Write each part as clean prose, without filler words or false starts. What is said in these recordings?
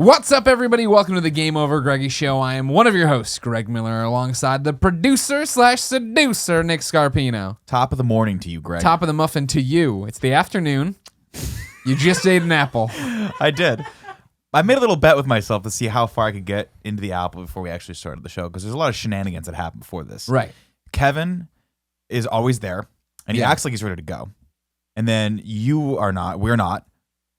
What's up, everybody? Welcome to the GameOverGreggy show. I am one of your hosts, Greg Miller, alongside the producer/seducer, Nick Scarpino. Top of the morning to you, Greg. Top of the muffin to you. It's the afternoon. You just ate an apple. I did. I made a little bet with myself to see how far I could get into the apple before we actually started the show, because there's a lot of shenanigans that happen before this. Right. Kevin is always there, and he acts like he's ready to go. And then you are not. We're not.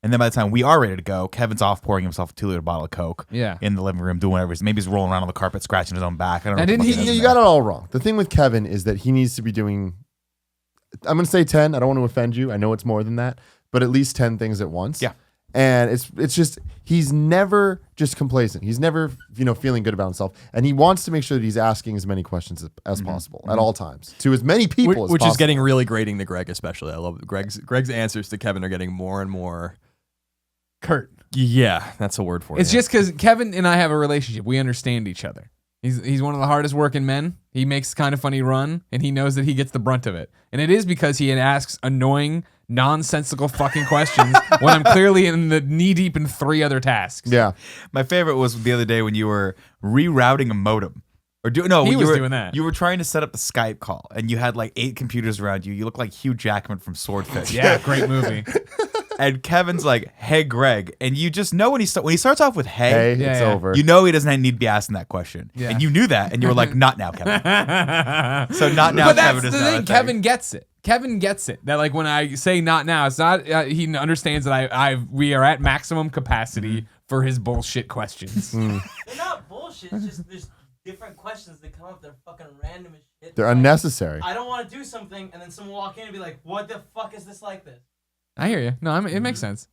And then by the time we are ready to go, Kevin's off pouring himself a 2-liter bottle of Coke in the living room, doing whatever. Maybe he's rolling around on the carpet, scratching his own back. I don't know. You got it all wrong. The thing with Kevin is that he needs to be doing, I'm going to say 10. I don't want to offend you. I know it's more than that, but at least 10 things at once. Yeah. And it's just, he's never just complacent. He's never, feeling good about himself. And he wants to make sure that he's asking as many questions as possible at all times to as many people as possible. Which is getting really grating to Greg, especially. I love it. Greg's answers to Kevin are getting more and more curt. Yeah, that's a word for it. It's just because Kevin and I have a relationship. We understand each other. He's one of the hardest working men. He makes kind of funny run, and he knows that he gets the brunt of it. And it is because he asks annoying, nonsensical fucking questions when I'm clearly in the knee deep in 3 other tasks. Yeah. My favorite was the other day when you were rerouting a modem. He was doing that. You were trying to set up the Skype call, and you had like 8 computers around you. You look like Hugh Jackman from Swordfish. Yeah, great movie. And Kevin's like, "Hey, Greg," and you just know when he starts off with "Hey," it's over. You know he doesn't need to be asking that question, and you knew that, and you were like, "Not now, Kevin." So not now, but Kevin. That's the thing. Kevin gets it. Kevin gets it. That like when I say "not now," it's not. He understands that we are at maximum capacity for his bullshit questions. They're not bullshit. It's just there's different questions that come up. They're fucking random as shit. They're unnecessary. I don't want to do something, and then someone will walk in and be like, "What the fuck is this like this?" I hear you. No, it makes sense.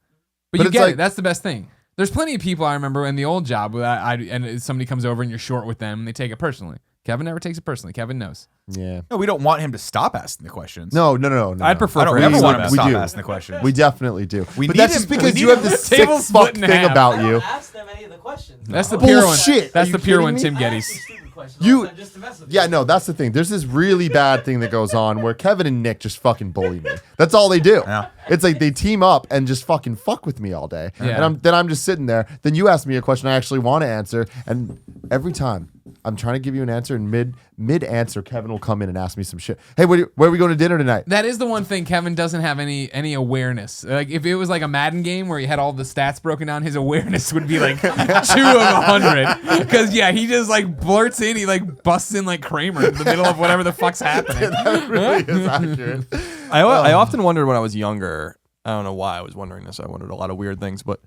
But you get it. That's the best thing. There's plenty of people I remember in the old job and somebody comes over and you're short with them and they take it personally. Kevin never takes it personally. Kevin knows. Yeah. No, we don't want him to stop asking the questions. No. I'd prefer. I don't ever want him to stop asking the questions. We definitely do. But that's just because you have this sick fuck thing about you. I don't ask them any of the questions. That's the pure one. Bullshit. That's the pure one, me? Tim I Gettys. ask these stupid questions just to mess with Yeah, them. no, that's the thing. There's this really bad thing that goes on where Kevin and Nick just fucking bully me. That's all they do. Yeah. It's like they team up and just fucking fuck with me all day. Yeah. And I'm just sitting there. Then you ask me a question I actually want to answer, and every time I'm trying to give you an answer, and mid answer, Kevin will come in and ask me some shit. Hey, where are we going to dinner tonight? That is the one thing Kevin doesn't have any awareness. Like if it was like a Madden game where he had all the stats broken down, his awareness would be like 2 of 100. Because he just like blurts in, he like busts in like Kramer in the middle of whatever the fuck's happening. That really is accurate. I often wondered when I was younger. I don't know why I was wondering this. I wondered a lot of weird things. But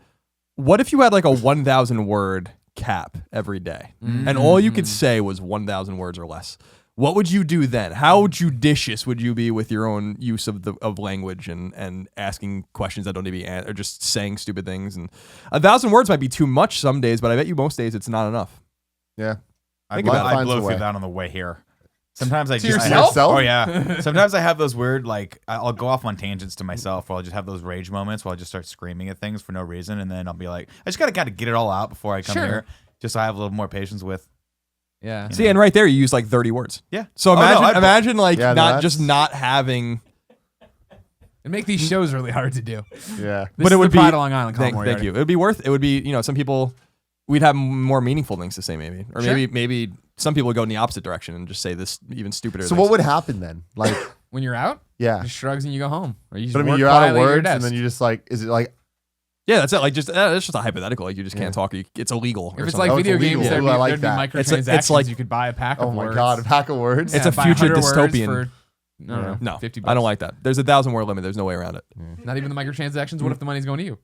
what if you had like a 1,000 word cap every day, and all you could say was 1,000 words or less? What would you do then? How judicious would you be with your own use of language and asking questions that don't need to be or just saying stupid things? And 1,000 words might be too much some days, but I bet you most days it's not enough. Yeah. I finds blow a way. through that on the way here. Sometimes I To just yourself? Oh yeah. Sometimes I have those weird I'll go off on tangents to myself, or I'll just have those rage moments where I'll just start screaming at things for no reason, and then I'll be like, I just gotta get it all out before I come here, just so I have a little more patience with. Yeah. See, and right there you use like 30 words. Yeah. So imagine not having. It'd make these shows really hard to do. Yeah. But it would be Pride of Long Island. Thank you. It would be It would be some people. We'd have more meaningful things to say, maybe, or maybe some people would go in the opposite direction and just say this even stupider. So things. what would happen then? Like when you're out, yeah, just shrugs and you go home. Or you just but I mean, work you're out of quietly at your words, desk. and then you just like, is it like? Yeah, that's it. Like it's just a hypothetical. Like you just can't talk. It's illegal. If it's something. like video illegal. games, there'd Ooh, I like be that. microtransactions. It's like you could buy a pack Oh of my words. god, a pack of words. It's a buy future 100 words dystopian. for, No, $50. I don't like that. There's a 1,000 word limit. There's no way around it. Not even the microtransactions. What if the money's going to you?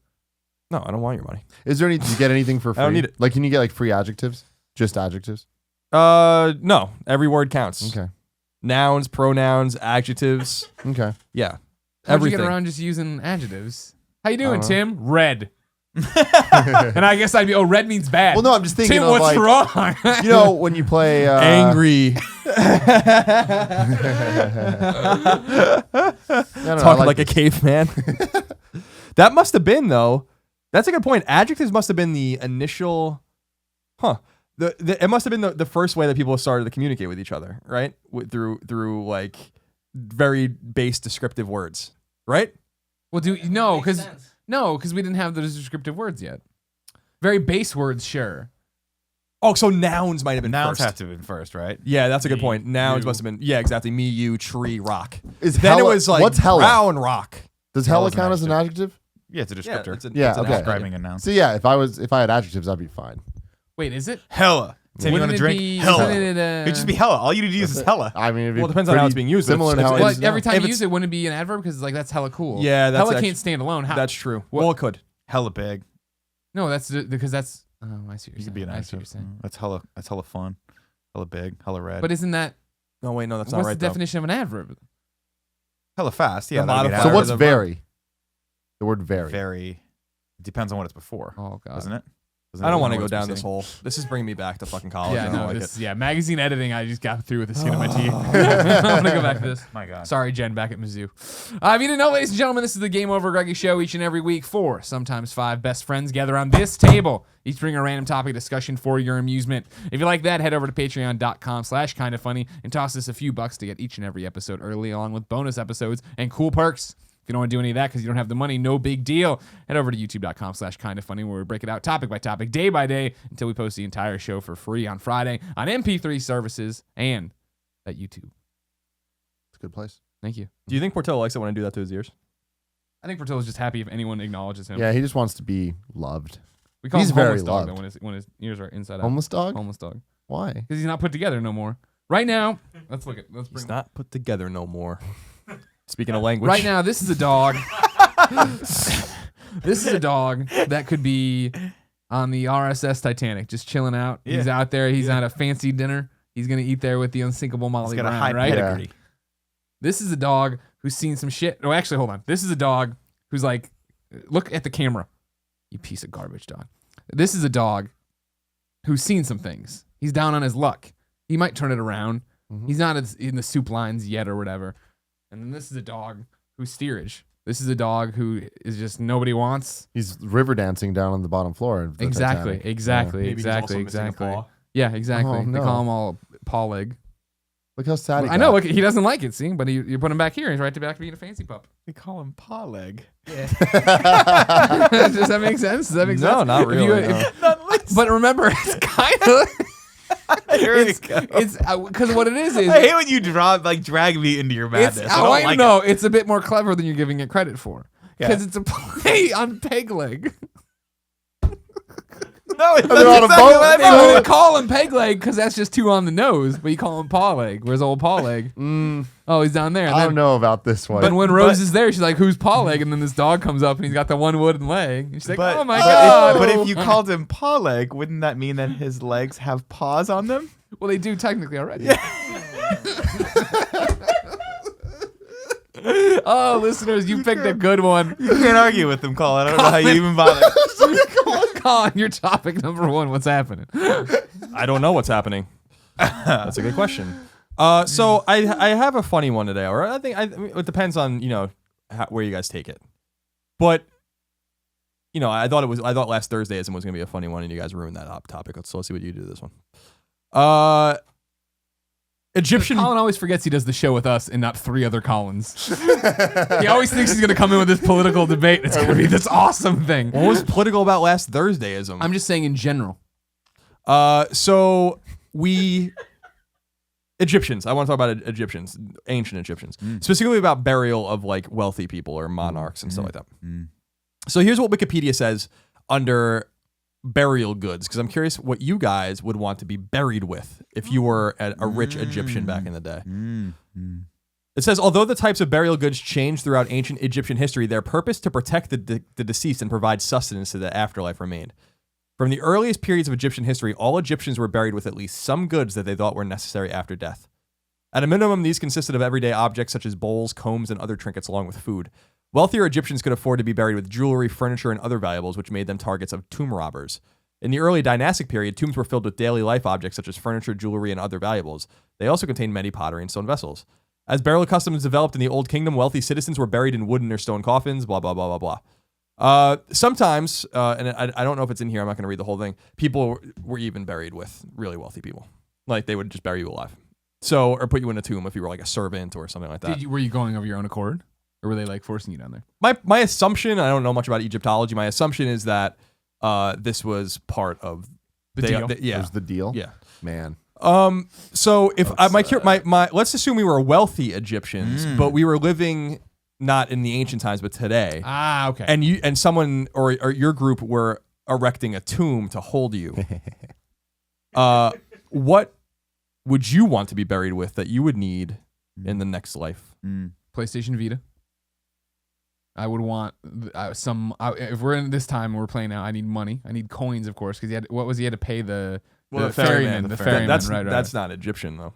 No, I don't want your money. Is there any? Do you get anything for free? I don't need it. Like, can you get like free adjectives? Just adjectives? No. Every word counts. Okay. Nouns, pronouns, adjectives. Okay. Yeah. How'd Everything. you get around just using adjectives? How you doing, Uh-huh. Tim? Red. And I guess I'd be, red means bad. Well, no, I'm just thinking. Tim, of, what's like, wrong? You know, when you play Angry. Talking like a caveman. That must have been, though. That's a good point. Adjectives must have been the initial. It must have been the first way that people started to communicate with each other, right? Through like very base descriptive words, right? Well, because we didn't have those descriptive words yet. Very base words, sure. Oh, so nouns might have been Nouns first. have to have been first, right? Yeah, that's a good point. Nouns you. must have been. Yeah, exactly. Me, you, tree, rock. Is Then hella, it was like what's hella? brown rock. Does hella Hella's an count as an adjective? Yeah, it's a descriptor. it's Yeah, it's an okay. adjective. Describing a noun. So yeah, if I had adjectives, I'd be fine. Wait, is it? Hella. Tim, you want to drink? Hella. It'd It'd just be hella. All you need to use is hella. I mean, it'd be Well, it depends on how it's being used. Similar to how Well, it is every now. time If you it's- use it, wouldn't it be an adverb? Because like that's hella cool. Yeah, that's hella actually- can't stand alone. How? That's true. What- Well, it could. Hella big. No, that's because that's. Oh, I see what You you're could be saying. an I see what you're adjective. saying. That's hella fun. Hella big. Hella red. But isn't that No, wait, no, that's what's not right. the definition of an adverb? hella fast. Yeah. The that'd be an modifier. So adverb. what's the- vary? The word vary. Very. It depends on what it's before, Oh god. doesn't it? I don't want to go down this hole. This is bringing me back to fucking college. Yeah, I don't no, like this, it. yeah, magazine editing. I just got through with the skin of my teeth. I'm gonna go back to this. My God. Sorry, Jen, back at Mizzou. If you didn't know, ladies and gentlemen, this is the Game Over Greggy show. Each and every week, 4, sometimes 5 best friends gather on this table. Each bring a random topic discussion for your amusement. If you like that, head over to patreon.com/kindafunny and toss us a few bucks to get each and every episode early, along with bonus episodes and cool perks. If you don't want to do any of that because you don't have the money, no big deal. Head over to youtube.com/kindafunny where we break it out topic by topic, day by day, until we post the entire show for free on Friday on MP3 services and at YouTube. It's a good place. Thank you. Do you think Portillo likes it when I do that to his ears? I think Portillo's just happy if anyone acknowledges him. Yeah, he just wants to be loved. We call He's him homeless very dog loved. though when his ears are inside out. Homeless dog? Homeless dog. Why? Because he's not put together no more. Right now, let's bring It's not put together no more. Speaking of language. right now, this is a dog. This is a dog that could be on the RSS Titanic, just chilling out. Yeah. He's out there. He's at a fancy dinner. He's gonna eat there with the unsinkable Molly He's got a Brown, high right? pedigree. This is a dog who's seen some shit. No, actually, hold on. This is a dog who's like, look at the camera, you piece of garbage dog. This is a dog who's seen some things. He's down on his luck. He might turn it around. Mhm. He's not in the soup lines yet or whatever. And then this is a dog who's steerage. This is a dog who is just nobody wants. He's river dancing down on the bottom floor. Of the Exactly, Titanic. exactly, Maybe he's also exactly, missing a exactly. paw. Yeah, exactly. Oh, They no. call him all paw leg. Look how sad he I know. got. Look, he doesn't like it. See, but you put him back here. He's right back to being a fancy pup. We call him paw leg. Does that make sense? Does that make sense? No, not If you- really. No. But remember, it's kind of. Here we It's go. because what it is I hate when you drag me into your madness. it's I don't like know it's a bit more clever than you're giving it credit for Yeah. because it's a play on peg leg. No, it's they're on a exactly boat. what I So thought. they call him peg leg because that's just 2 on the nose, but you call him paw leg. Where's old paw leg? Oh, he's down there. And I then, don't know about this one. But when Rose is there, she's like, "Who's paw leg?" And then this dog comes up and he's got the one wooden leg. And she's like, "Oh my god!" But if you called him paw leg, wouldn't that mean that his legs have paws on them? Well, they do technically already. Oh, listeners, you picked a good one. You can't argue with them, Colin. I don't know how you even bother. Colin, your topic number 1. What's happening? I don't know what's happening. That's a good question. So I have a funny one today, or I think it depends on where you guys take it. But I thought last Thursdayism was gonna be a funny one, and you guys ruined that topic. So let's see what you do to this one. Egyptian. Colin always forgets he does the show with us and not 3 other Collins. He always thinks he's gonna come in with this political debate. And it's gonna be this awesome thing. What was political about last Thursdayism? I'm just saying in general. So we Egyptians. I want to talk about Egyptians, ancient Egyptians, specifically about burial of like wealthy people or monarchs and stuff like that. So here's what Wikipedia says under burial goods, because I'm curious what you guys would want to be buried with if you were a rich Egyptian back in the day. It says, although the types of burial goods changed throughout ancient Egyptian history, their purpose to protect the deceased and provide sustenance to the afterlife remained. From the earliest periods of Egyptian history, all Egyptians were buried with at least some goods that they thought were necessary after death. At a minimum, these consisted of everyday objects such as bowls, combs, and other trinkets along with food. Wealthier Egyptians could afford to be buried with jewelry, furniture, and other valuables, which made them targets of tomb robbers. In the early dynastic period, tombs were filled with daily life objects such as furniture, jewelry, and other valuables. They also contained many pottery and stone vessels. As burial customs developed in the Old Kingdom, wealthy citizens were buried in wooden or stone coffins, blah, blah, blah, blah, blah. Sometimes, and I don't know if it's in here, I'm not going to read the whole thing, people were even buried with really wealthy people. Like, they would just bury you alive. So, or put you in a tomb if you were like a servant or something like that. Were you going of your own accord? Or were they like forcing you down there? My assumption, I don't know much about Egyptology, my assumption is that this was part of The deal? Yeah. It was the deal. Yeah. Man. So if my let's assume we were wealthy Egyptians, but we were living not in the ancient times, but today. Ah, okay. And someone or your group were erecting a tomb to hold you. What would you want to be buried with that you would need in the next life? PlayStation Vita. I would want if we're in this time and we're playing now, I need money. I need coins, of course, because he had to pay the ferryman. The ferryman. That's not Egyptian though.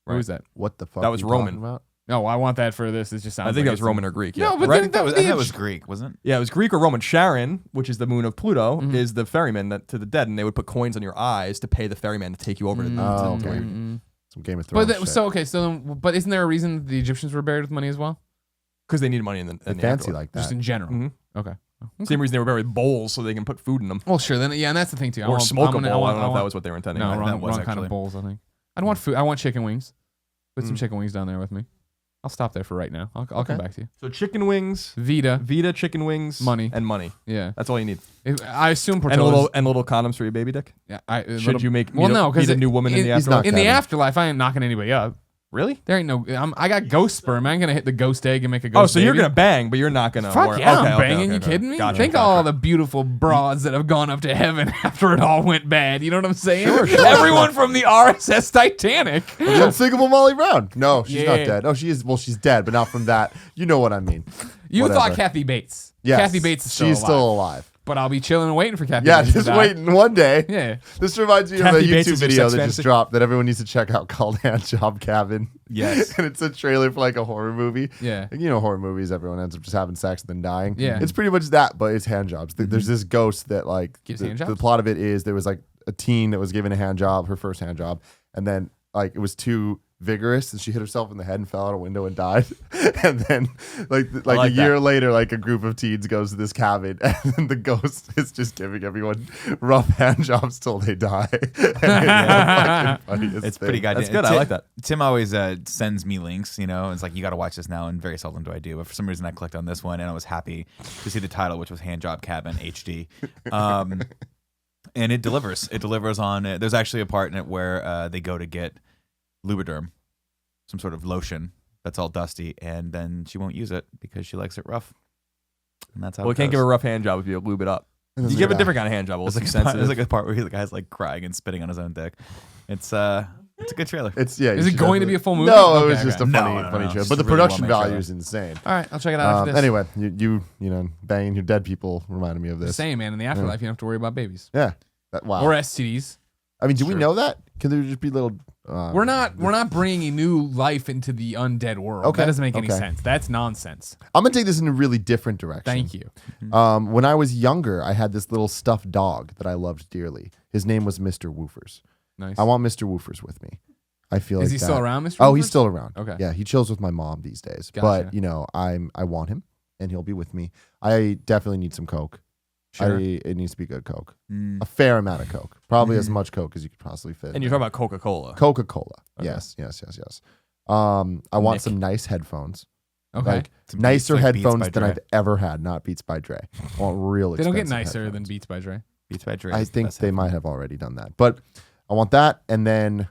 Right. Who was that? What the fuck? That was Roman. About? No, I want that for this. It just sounds. I think like that was Roman or Greek. Yeah. No, but Right? that was That was Greek, wasn't it? Yeah, it was Greek or Roman. Charon, which is the moon of Pluto, is the ferryman to the dead, and they would put coins on your eyes to pay the ferryman to take you over to Oh, okay. Some Game of Thrones. But isn't there a reason the Egyptians were buried with money as well? because they needed money in the fancy afterlife. like that. Just in general. Mm-hmm. Okay. Same reason they were buried with bowls so they can put food in them. Well, sure. Then and that's the thing too. Or smoke a bowl. I don't know if that was what they were intending. No, That wrong, was wrong kind actually. of bowls. I think. I'd want food. I want chicken wings. Put some chicken wings down there with me. I'll stop there for right now. I'll come back to you. So chicken wings, Vita, chicken wings, money. Yeah, that's all you need. I assume And Portillo's. little condoms for your baby dick. Yeah, Should you meet no, meet a new woman in the afterlife? In the afterlife, I ain't knocking anybody up. Really? There ain't no. I got ghost sperm. I ain't gonna hit the ghost egg and make a ghost. Oh, so you're baby. gonna bang, but you're not gonna. Fuck yeah, okay, I'm banging. okay, You kidding me? Gotcha, Think of all the beautiful broads that have gone up to heaven after it all went bad. You know what I'm saying? Sure. Everyone from the RSS Titanic. The unsinkable Molly Brown. No, she's not Yeah. dead. No, she is. Well, she's dead, but not from that. You know what I mean. You Whatever. thought Kathy Bates. Yes. Kathy Bates is still She's alive. still alive. But I'll be chilling and waiting for Kathy Yeah, Bates just to die. waiting one day. Yeah. This reminds me Kathy of a Bates YouTube is your video sex that fantasy? just dropped that everyone needs to check out called Handjob Cabin. Yes. And it's a trailer for like a horror movie. Yeah. And you know horror movies, everyone ends up just having sex and then dying. Yeah. It's pretty much that, but it's hand jobs. There's this ghost that like Gives the, hand the jobs? plot of it is there was like a teen that was given a hand job, her first hand job, and then like it was too vigorous and she hit herself in the head and fell out a window and died. And then like a year later, like a group of teens goes to this cabin and the ghost is just giving everyone rough hand jobs till they die. It's pretty goddamn. That's good. I like that. Tim always sends me links, you know, and it's like, you got to watch this now, and very seldom do I do. But for some reason, I clicked on this one, and I was happy to see the title, which was Handjob Cabin HD. And it delivers. It delivers on it. There's actually a part in it where they go to get Lubriderm, some sort of lotion that's all dusty, and then she won't use it because she likes it rough. And that's how Well, we it can't give goes. a rough hand job if you lube it up. And then You they give a die. different kind of hand job. There's It's like, sensitive. there's like a part where the guy's like crying and spitting on his own dick. It's a good trailer. It's yeah. Is you it should going to definitely- be a full movie? No, it was Okay, just okay. a funny No, trailer. it's But the a really production well-made value trailer. is insane. All right, I'll check it out after this. Anyway, you know, banging your dead people reminded me of this. Same, man. In the afterlife, you don't have to worry about babies Yeah. Wow. or STDs. I mean, do we know that? Can there just be little? We're not bringing a new life into the undead world. Okay, That doesn't make any okay. sense. That's nonsense. I'm gonna take this in a really different direction. Thank you. When I was younger, I had this little stuffed dog that I loved dearly. His name was Mr. Woofers. Nice. I want Mr. Woofers with me. I feel like Is he that. still around, Mr. Oh, he's Woofers? still around. Okay. Yeah, he chills with my mom these days. Gotcha. But you know, I want him, and he'll be with me. I definitely need some Coke. Sure. It needs to be good Coke. A fair amount of Coke. Probably as much Coke as you could possibly fit. And you're talking about Coca-Cola. Coca-Cola. Okay. Yes. I want Nick. some nice headphones. Okay. Like Some nicer Beats, like Beats headphones by than Dre. I've ever had. Not Beats by Dre. I want real They don't get expensive nicer than headphones. Beats by Dre. Beats by Dre. I is the think best they headphone. might have already done that. But I want that, and then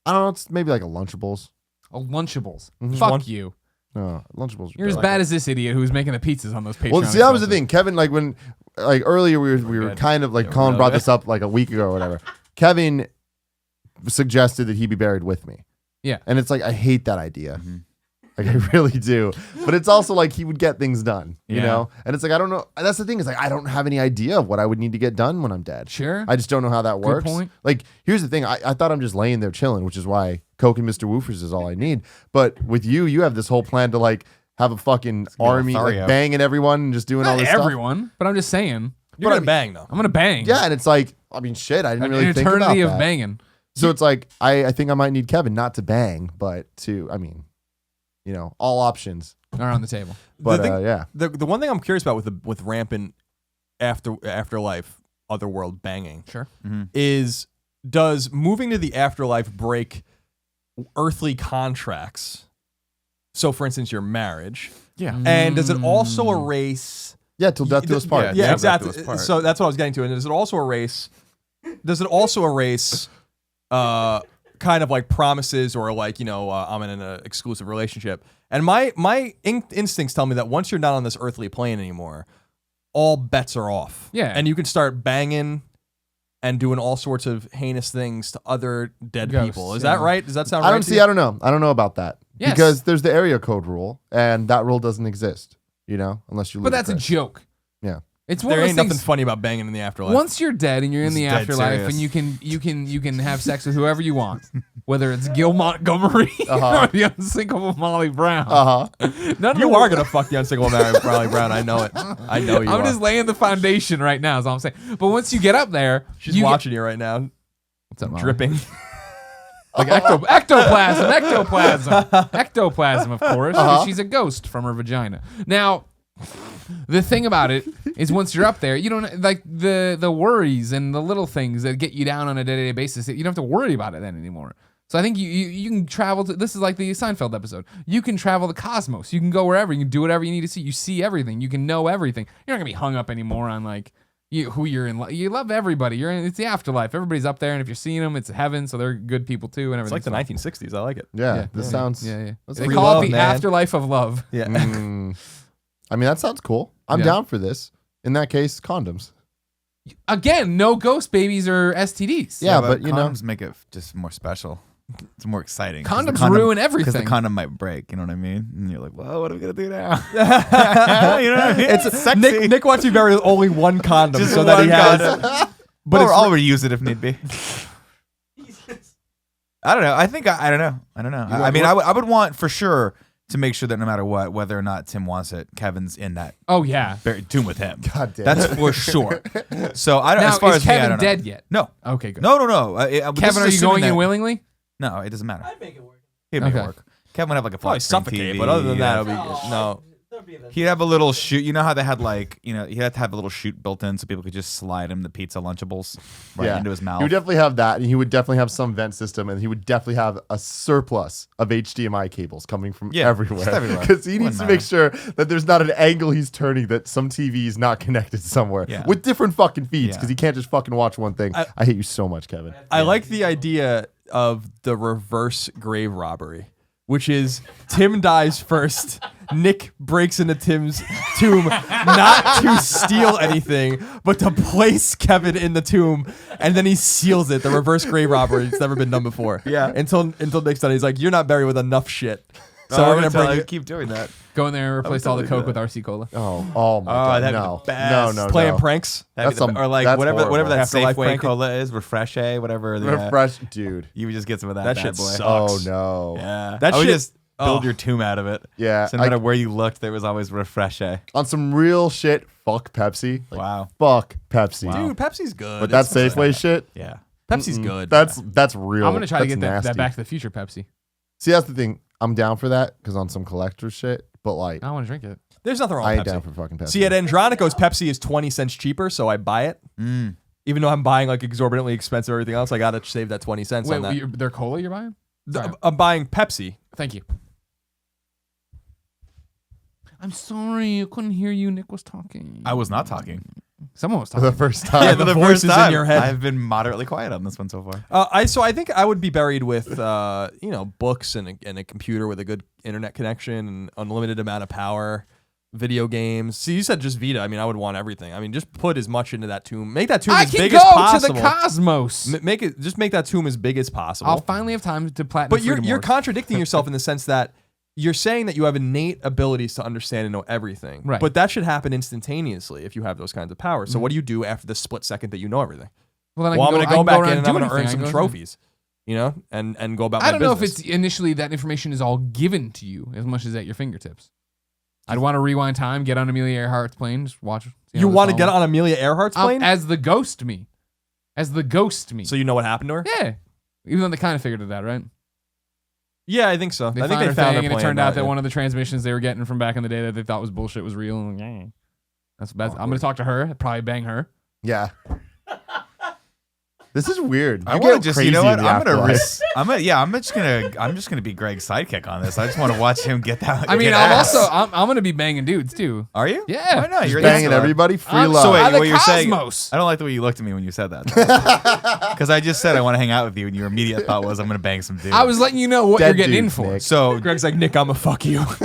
I don't know, it's maybe like a Lunchables. Oh, Lunchables. Mhm. Fuck One- you. No, Lunchables. You're as bad as this idiot who's making the pizzas on those Patreon. Well, see, that was the expenses. thing. Kevin, like when, like earlier, we were good. kind of like Yeah, Colin really brought good. this up like a week ago or whatever. Kevin suggested that he be buried with me. Yeah. And it's like I hate that idea. Like I really do. But it's also like he would get things done, you Yeah. know? And it's like I don't know. That's the thing is like I don't have any idea of what I would need to get done when I'm dead. Sure. I just don't know how that works. point. Like here's the thing. I thought I'm just laying there chilling, which is why Coke and Mr. Woofers is all I need. But with you have this whole plan to like have a fucking army like Lothario. banging everyone and just doing all Not this stuff. everyone, but I'm just saying. You're But I gonna mean- bang though. I'm gonna bang. Yeah, and it's like, I mean, shit, I didn't An really think about eternity of that. banging So it's like, I think I might need Kevin not to bang, but to, I mean, you know, all options. are on the table. But The thing- yeah, The one thing I'm curious about with rampant afterlife otherworld banging Sure. is, does moving to the afterlife break earthly contracts? So, for instance, your marriage, Yeah. and does it also erase Yeah, till death do us part. Yeah, Yeah, exactly. death do us part. So that's what I was getting to. And does it also erase? Kind of like promises or like I'm in an exclusive relationship? And my instincts tell me that once you're not on this earthly plane anymore, all bets are off. Yeah. And you can start banging and doing all sorts of heinous things to other dead Ghosts, people. Is yeah. that right? Does that sound right? I don't know. I don't know about that. Yes. Because there's the area code rule, and that rule doesn't exist, unless you live. But that's a joke. Yeah. It's one There of ain't those nothing things. funny about banging in the afterlife. Once you're dead and you're in This the is dead afterlife, serious. and you can have sex with whoever you want, whether it's Gil Montgomery or the unsinkable Molly Brown. None of You the- are gonna fuck the unsinkable Molly Brown. I know it. I know you I'm are. just laying the foundation right now. Is all I'm saying. But once you get up there, She's you watching you right now, What's up, Molly? dripping. Like ectoplasm, of course. 'Cause she's a ghost from her vagina. Now, the thing about it is, once you're up there, you don't like the worries and the little things that get you down on a day-to-day basis. You don't have to worry about it then anymore. So I think you can travel to. This is like the Seinfeld episode. You can travel the cosmos. You can go wherever. You can do whatever you need to see. You see everything. You can know everything. You're not gonna be hung up anymore on like. Who you're in love. You love everybody. It's the afterlife. Everybody's up there, and if you're seeing them, it's heaven. So they're good people too, and It's everything. like the 1960s. I like it. Yeah, this sounds. Yeah. that's They free call love, it the man. afterlife of love. Yeah. I mean, that sounds cool. I'm Yeah. down for this. In that case, condoms. Again, no ghost babies or STDs. Yeah, but condoms make it just more special. It's more exciting. 'Cause the Condoms condom- ruin Because everything. the condom might break, you know what I mean? And you're like, well, what are we going to do now? You know what I mean? It's sexy. Nick wants you to bury with only one condom Just so that he one has. condom. But Or it's I'll reuse it if need be. I don't know. I think I don't know. I mean, I would want for sure to make sure that no matter what, whether or not Tim wants it, Kevin's in that Oh yeah. tomb with him. God damn That's it. for sure. So I don't. Now, as far is as me, I Kevin don't know. dead yet? No. Okay, good. No. This Kevin, is are you assuming going in that- willingly? No, it doesn't matter. I'd make it work. He'd make Okay. it work. Kevin would have like a probably flat screen suffocate, TV. but other than that, Yeah. it'll be no. There'll be a He'd have a little chute. You know how they had he had to have a little chute built in so people could just slide him the pizza Lunchables right into his mouth. He would definitely have that, and he would definitely have some vent system, and he would definitely have a surplus of HDMI cables coming from Yeah, just everywhere. everywhere. Because he needs Wouldn't to make sure that there's not an angle he's turning that some TV is not connected somewhere Yeah. with different fucking feeds, Yeah. because he can't just fucking watch one thing. I hate you so much, Kevin. I like the idea of the reverse grave robbery, which is Tim dies first. Nick breaks into Tim's tomb not to steal anything, but to place Kevin in the tomb, and then he seals it. The reverse grave robbery. It's never been done before. Yeah. Until Nick's done. He's like, "You're not buried with enough shit." So we're gonna bring you. keep doing that. Go in there and replace all the totally Coke do with RC Cola. Oh my god, that'd be no. the best. No, playing no. pranks. That's some- or like that's whatever horrible. that Afterlife Safeway prank. cola is, Refresh, whatever. Refresh, dude. You would just get some of that. That bad shit boy. sucks. Oh no. Yeah, That I would shit- just build oh. your tomb out of it. Yeah, So no matter where you looked, there was always Refresh. On some real shit, fuck Pepsi. Like, Wow. Fuck Pepsi. Dude, Pepsi's good. But that It's- Safeway shit, Yeah. Pepsi's good. that's real. I'm gonna try to That's get that nasty. Back to the Future Pepsi. See, that's the thing. I'm down for that because on some collector shit, but like, I want to drink it. There's nothing wrong I with ain't Pepsi. down for fucking Pepsi. See, at Andronico's, Pepsi is 20 cents cheaper, so I buy it. Even though I'm buying like exorbitantly expensive everything else, I gotta save that 20 cents on that. Wait, they're cola you're buying? Sorry. I'm buying Pepsi. Thank you. I'm sorry, I couldn't hear you. Nick was talking. I was not talking. Someone was for the talking. first time. Yeah, the voice is in your head. I've been moderately quiet on this one so far. I think I would be buried with books and a computer with a good internet connection and unlimited amount of power, video games. See, you said just Vita. I mean, I would want everything. I mean, just put as much into that tomb. Make that tomb I as can big go as to possible. the cosmos. Make that tomb as big as possible. I'll finally have time to platinum. But you're Freedom Wars. contradicting yourself in the sense that you're saying that you have innate abilities to understand and know everything. Right. But that should happen instantaneously if you have those kinds of powers. So what do you do after the split second that you know everything? Well, then Well, I'm going to go back around in and I'm going to do earn some anything. I go- trophies, and go about my I don't know if business. it's initially that information is all given to you as much as at your fingertips. I'd want to rewind time, get on Amelia Earhart's plane, just watch. You want to get on Amelia Earhart's plane? as the ghost me, So you know what happened to her? yeah. Even though they kind of figured it out, right? Yeah, I think so. They I think found they her found thing, her and it plane, turned out that yeah. one of the transmissions they were getting from back in the day that they thought was bullshit was real. And yeah. I'm gonna talk to her. I'd probably bang her. Yeah. This is weird. I want to just, you know what? I'm just gonna be Greg's sidekick on this. I just want to watch him get that. I mean, I'm gonna be banging dudes too. Are you? Yeah. Why not? You're banging everybody. Free love. So wait, the what you're saying? cosmos. I don't like the way you looked at me when you said that. Because I just said I want to hang out with you, and your immediate thought was I'm gonna bang some dude. I was letting you know what Dead you're getting dude, in for. Nick. So Greg's like, Nick, I'ma fuck you. all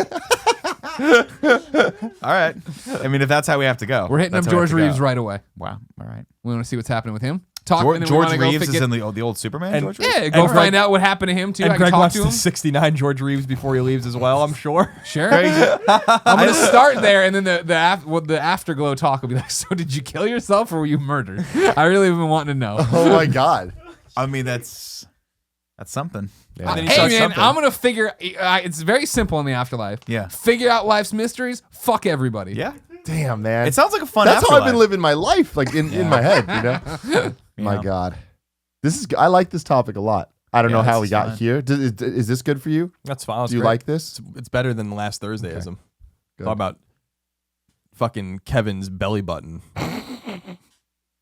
right. I mean, if that's how we have to go, We're hitting up that's how we have George to go. Reeves right away. Wow. All right. We want to see what's happening with him. Talk. and then we George wanna go Reeves is get- in the old Superman. And- George Reeves? Yeah, go And find Greg- out what happened to him too. I And can Greg talk wants to to him. 69 George Reeves before he leaves as well, I'm sure. Sure. Crazy. I'm gonna start there, and then the afterglow talk will be like, "So did you kill yourself or were you murdered?" I really have been wanting to know. Oh my god. I mean, that's something. Yeah. then he Hey starts man, something. I'm gonna figure. It's very simple in the afterlife. Yeah. Figure out life's mysteries. Fuck everybody. Yeah. Damn, man. It sounds like a fun. That's how I've afterlife. been living my life, like in my head. You know. My Yeah. god. I like this topic a lot. I don't Yeah, know how this we is got fun. here. Is this good for you? That's fine. Do you like this? It's better than last Thursdayism. Good. Talk about fucking Kevin's belly button,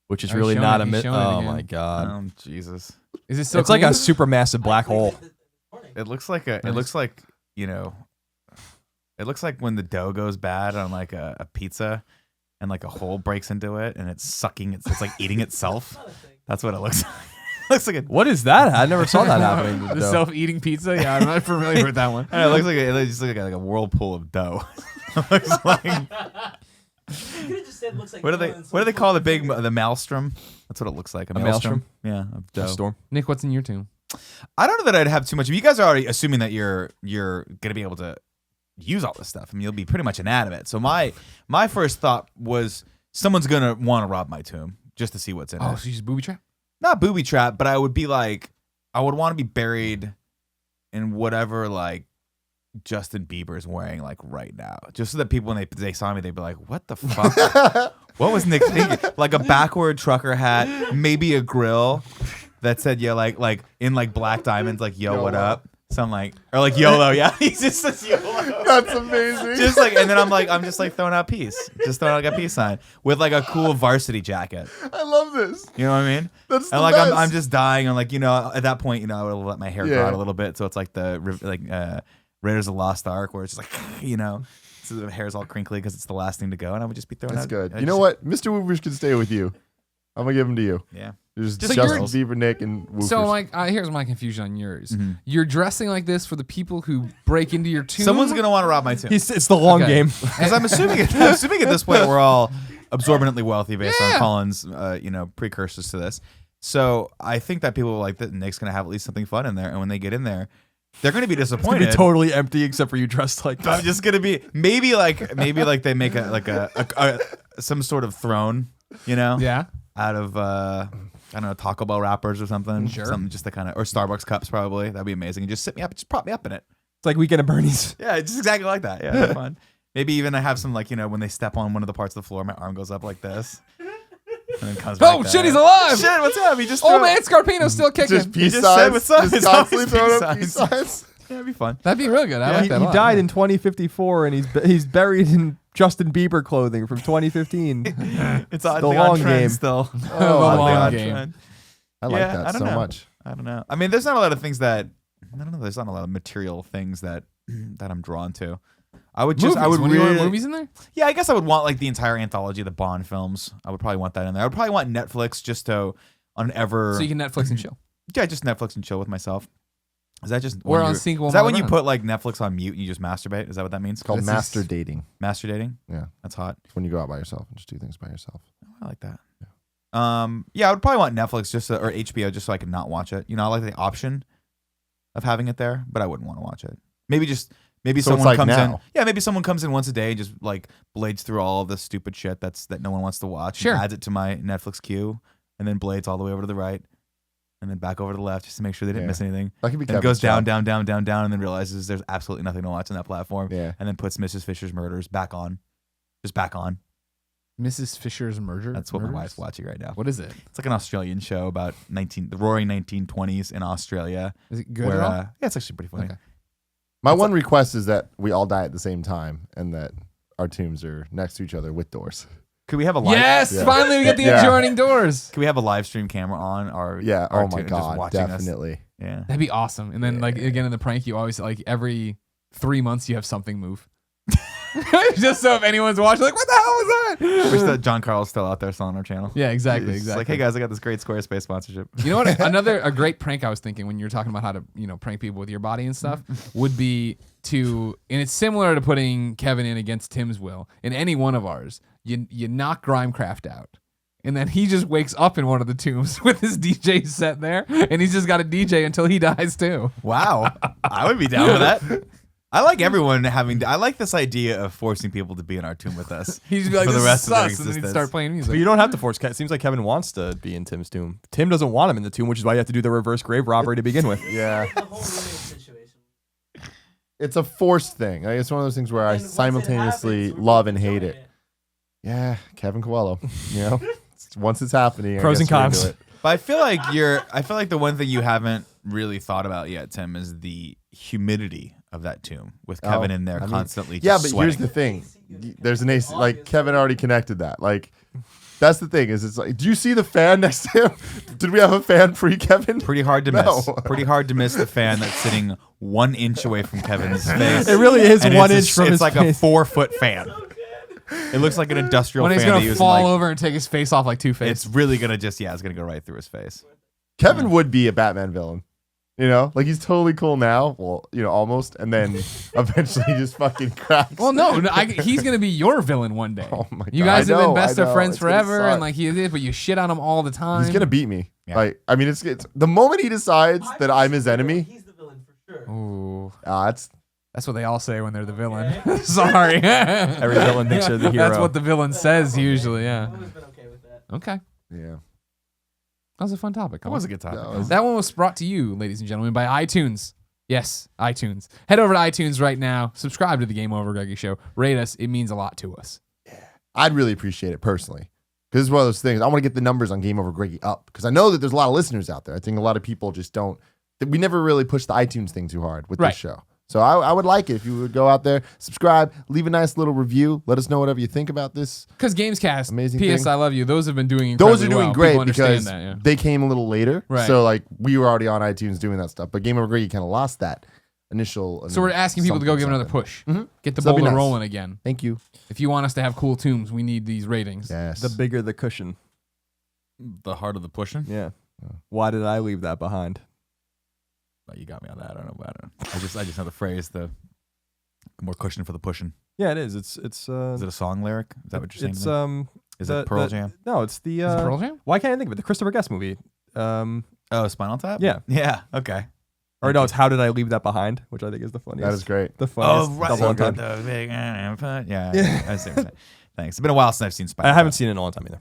which is Oh, really he's not showing a it- myth. he's showing it Oh again. my god. Jesus. Is it still? It's like clean? a supermassive black hole. It looks like It looks like It looks like when the dough goes bad on like a pizza, and like a hole breaks into it, and it's sucking. It's like eating itself. That's what it looks like. Looks like What is that? I never saw that happening. with the dough. self-eating pizza. Yeah, I'm not familiar with that one. it looks like it just looks like a whirlpool of dough. It looks like, You could have just said looks like. what do they call the maelstrom? That's what it looks like. A maelstrom? Yeah, of dough. Storm. Nick, what's in your tomb? I don't know that I'd have too much. You guys are already assuming that you're gonna be able to use all this stuff. I mean, you'll be pretty much inanimate. So my first thought was someone's gonna want to rob my tomb just to see what's in Oh, it. so you just booby trap? Not booby trap, but I would be like, I would want to be buried in whatever like Justin Bieber's wearing like right now, just so that people when they saw me, they'd be like, "What the fuck? What was Nick thinking?" Like a backward trucker hat, maybe a grill that said, "Yeah," like in like black diamonds, like "Yo, what up?" Something like, or like YOLO, yeah. He just says YOLO. That's amazing. Just like, and then I'm just like throwing out peace, just throwing out like a peace sign with like a cool varsity jacket. I love this. You know what I mean? That's the and like best. I'm just dying. I'm like, at that point, I would have let my hair grow Yeah. out a little bit, so it's like the Raiders of the Lost Ark, where it's just like, so the hair's all crinkly because it's the last thing to go, and I would just be throwing That's out. good. I You know just- what? Mr. Woofers can stay with you. I'm gonna give him to you. Yeah. There's So Justin you're- Bieber, Nick, and Woofers. So, like, here's my confusion on yours. Mm-hmm. You're dressing like this for the people who break into your tomb. Someone's gonna want to rob my tomb It's the long Okay. game. because I'm assuming at this point we're all absorbently wealthy based on Yeah. Colin's precursors to this. So I think that people like that Nick's gonna have at least something fun in there, and when they get in there, they're gonna be It's gonna disappointed. be totally empty except for you dressed like I'm that. just gonna be maybe like they make a some sort of throne, Yeah. out of I don't know, Taco Bell wrappers or something. Sure. Something just to kind of, or Starbucks cups probably. That'd be amazing. And just sit me up, just prop me up in it. It's like Weekend at Bernie's. Yeah, it's just exactly like that. Yeah, that'd be fun. Maybe even I have some like when they step on one of the parts of the floor, my arm goes up like this, and then comes back Oh, down. shit, he's alive. Shit, what's up? He just Oh, threw man, Scarpino's still kicking. just peace just signs. said what's up. Just It's constantly always throwing up peace peace signs. Yeah, it'd be fun. That'd be real good. I like he that a lot. died in 2054 and he's buried in Justin Bieber clothing from 2015. It's on the on long trend game. still. The long on game. trend. I like Yeah, that I don't so know. much. I don't know. I mean, there's not a lot of things that I don't know. There's not a lot of material things that I'm drawn to. I would Movies. I would When you want really, movies in there? Yeah, I guess I would want like the entire anthology of the Bond films. I would probably want that in there. I would probably want Netflix just to on ever. So you can Netflix and chill. Yeah, just Netflix and chill with myself. Is that just Or when on you're- Single Is that when Mother you Run. put like Netflix on mute and you just masturbate? Is that what that means? It's called This master is- dating. Master dating. Yeah, That's hot. it's when you go out by yourself and just do things by yourself. I like that. Yeah, I would probably want Netflix just or HBO just so I could not watch it. I like the option of having it there, but I wouldn't want to watch it. Maybe So someone it's like comes in. now. Yeah, maybe someone comes in once a day and just like blades through all of the stupid shit that no one wants to watch. Sure. And adds it to my Netflix queue, and then blades all the way over to the right, and then back over to the left just to make sure they didn't Yeah. miss anything. That could be. And it Kevin's goes down, job. down, and then realizes there's absolutely nothing to watch on that platform. Yeah. And then puts Mrs. Fisher's Murders back on. Just back on. Mrs. Fisher's Murder. That's what Murders? my wife's watching right now. What is it? It's like an Australian show about the roaring 1920s in Australia. Is it good Where, at all? yeah, it's actually pretty funny. Okay. My one request is that we all die at the same time and that our tombs are next to each other with doors. Could we have a live? Yes, finally we get the adjoining doors. Could we have a live stream camera on our? Oh my god, definitely. Yeah, that'd be awesome. And then like again in the prank, you always like every 3 months you have something move. Just so if anyone's watching, like, what the hell was that? Wish that John Carl's still out there selling our channel. Yeah, exactly. Like, hey guys, I got this great Squarespace sponsorship. You know what? A great prank I was thinking when you were talking about how to prank people with your body and stuff would be and it's similar to putting Kevin in against Tim's will in any one of ours. You knock Grimecraft out. And then he just wakes up in one of the tombs with his DJ set there, and he's just got a DJ until he dies too. Wow, I would be down with that. I like everyone I like this idea of forcing people to be in our tomb with us. He'd be like, for the rest of their and then existence. he'd start playing music. But you don't have to force. It seems like Kevin wants to be in Tim's tomb. Tim doesn't want him in the tomb, which is why you have to do the reverse grave robbery to begin with. Yeah. The whole roommate situation. It's a forced thing. Like, it's one of those things where I And once it simultaneously happens, we're love and enjoying hate it. Yeah, Kevin Coelho. Once it's happening, I Pros and guess we're cons. into it. But I feel like the one thing you haven't really thought about yet, Tim, is the humidity of that tomb with Kevin in there constantly. Yeah, just but here's sweating. the thing. There's an AC. Like Kevin already connected that. Like that's the thing. Is it's like, do you see the fan next to him? Did we have a fan free Kevin? Pretty hard to No. miss. Pretty hard to miss the fan that's sitting 1 inch away from Kevin's face. It really is And 1 it's inch from it's his like face. a 4-foot fan. It looks like an industrial when fan. he's they gonna use in, fall like, over and take his face off like Two-Face. It's really gonna it's gonna go right through his face. Kevin would be a Batman villain. Like he's totally cool now. Well, almost, and then eventually he just fucking cracks. Well, no, he's gonna be your villain one day. Oh my You God. guys I have been know, best I of know. friends It's gonna forever, suck. and like he is, but you shit on him all the time. He's gonna beat me. Yeah. Like, I mean, it's the moment he decides that I'm his enemy. He's the villain for sure. Ooh, That's what they all say when they're the villain. Sorry, Every villain thinks they're the hero. That's what the villain says usually. Yeah. I've always been okay with that. Okay, yeah. that was a fun topic. That was a good topic. That was- That one was brought to you, ladies and gentlemen, by iTunes. Yes, iTunes. Head over to iTunes right now. Subscribe to the Game Over Greggy Show. Rate us. It means a lot to us. I'd really appreciate it personally. Because it's one of those things. I want to get the numbers on Game Over Greggy up. Because I know that there's a lot of listeners out there. I think a lot of people just don't. We never really push the iTunes thing too hard with Right. this show. So I would like it if you would go out there, subscribe, leave a nice little review. Let us know whatever you think about this. Because Gamescast, Amazing P.S. thing. I love you. Those have been doing Those are incredibly doing well. great People understand because that, yeah. they came a little later. Right. So like we were already on iTunes doing that stuff. But Game Over Greggy kind of lost that initial. So we're asking people to go give another something. push. Mhm. Get the So that'd be boulder nice. rolling again. Thank you. If you want us to have cool tombs, we need these ratings. Yes. The bigger the cushion. The heart of the pushing. Yeah. Why did I leave that behind? Oh, you got me on that. I don't know. I just know the phrase. The more cushion for the pushing. Yeah, it is. It's Is it a song lyric? Is that what you're saying? It's to me? Is it Pearl Jam? No, it's the Is it Pearl Jam? why can't I think of it? The Christopher Guest movie. Oh, Spinal Tap. Yeah. Yeah. Okay. Or no, it's How Did I Leave That Behind, which I think is the funniest. That is great. The funniest double So entendre. the big, yeah. I see what you're saying. Thanks. It's been a while since I've seen Spinal I haven't Tap. seen it in a long time either.